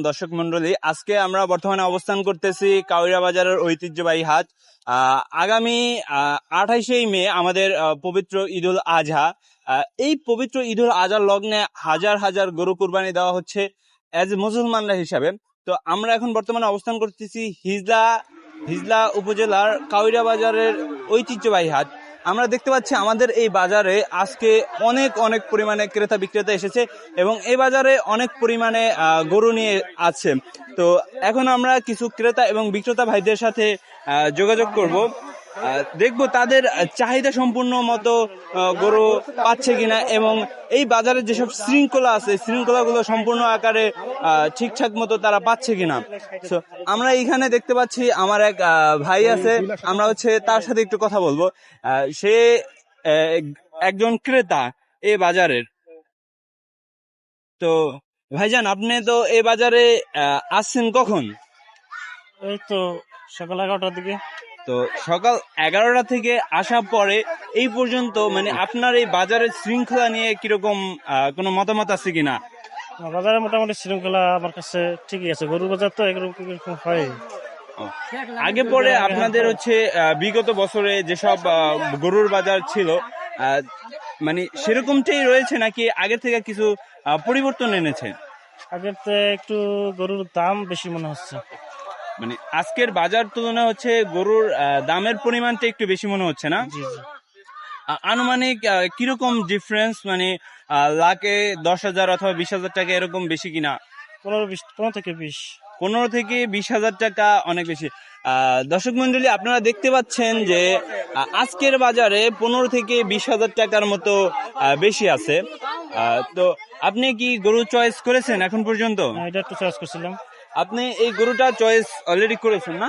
দর্শক মন্ডলী, আজকে আমরা বর্তমানে অবস্থান করতেছি কাউরিয়া বাজারের ঐতিহ্যবাহী হাট। আগামী 28 মে আমাদের পবিত্র ঈদুল আজহা। এই পবিত্র ঈদুল আজহার লগ্নে হাজার হাজার গরু কুরবানি দেওয়া হচ্ছে এজ মুসলমানরা হিসাবে। তো আমরা এখন বর্তমানে অবস্থান করতেছি হিজলা উপজেলার কাউরিয়া বাজারের ঐতিহ্যবাহী হাট। আমরা দেখতে পাচ্ছি আমাদের এই বাজারে আজকে অনেক অনেক পরিমাণে ক্রেতা বিক্রেতা এসেছে এবং এই বাজারে অনেক পরিমাণে গরু নিয়ে আছে। তো এখন আমরা কিছু ক্রেতা এবং বিক্রেতা ভাইদের সাথে যোগাযোগ করব, দেখব তাদের চাহিদা সম্পূর্ণ মতো গরু পাচ্ছে কিনা এবং এই বাজারে যেসব শৃঙ্খলা আছে শৃঙ্খলাগুলো সম্পূর্ণ আকারে ঠিকঠাক মতো তারা পাচ্ছে কিনা। তো আমরা এখানে দেখতে পাচ্ছি আমার এক ভাই আছে, আমরা তার সাথে একটু কথা বলবো। সে একজন ক্রেতা এই বাজারের। তো ভাইজান, আপনি তো এই বাজারে আসছেন কখন? এই তো সকাল 11টার দিকে। তো সকাল 11টা থেকে আসার পরে এই পর্যন্ত মানে আপনার এই বাজারের শৃঙ্খলা নিয়ে কিরকম কোনো মতামত আছে কিনা? বাজারে মোটামুটি শৃঙ্খলা আমার কাছে ঠিকই আছে। গরু বাজার তো এরকম হয়। আগে পরে আপনাদের বিগত বছরে যেসব গরুর বাজার ছিল মানে সেরকমটাই রয়েছে নাকি আগের থেকে কিছু পরিবর্তন এনেছে? আগের থেকে একটু গরুর দাম বেশি মনে হচ্ছে। মানে আজকের বাজার তুলনায় গরুর দামের পরিমাণটা একটু বেশি মনে হচ্ছে না? জি জি। আনুমানিক কিরকম ডিফারেন্স, মানে লাখে 10,000 অথবা 20,000 টাকা এরকম বেশি কিনা? 15 থেকে 20। 15 থেকে 20,000 টাকা অনেক বেশি। দর্শক মন্ডলী, আপনারা দেখতে পাচ্ছেন যে আজকের বাজারে 15 থেকে 20,000 টাকার মতো বেশি আছে। তো আপনি কি গরু চয়েস করেছেন এখন পর্যন্ত? এটা একটু চয়েস করছিলাম। আপনি এই গরুটা চয়েস অলরেডি করেছেন না?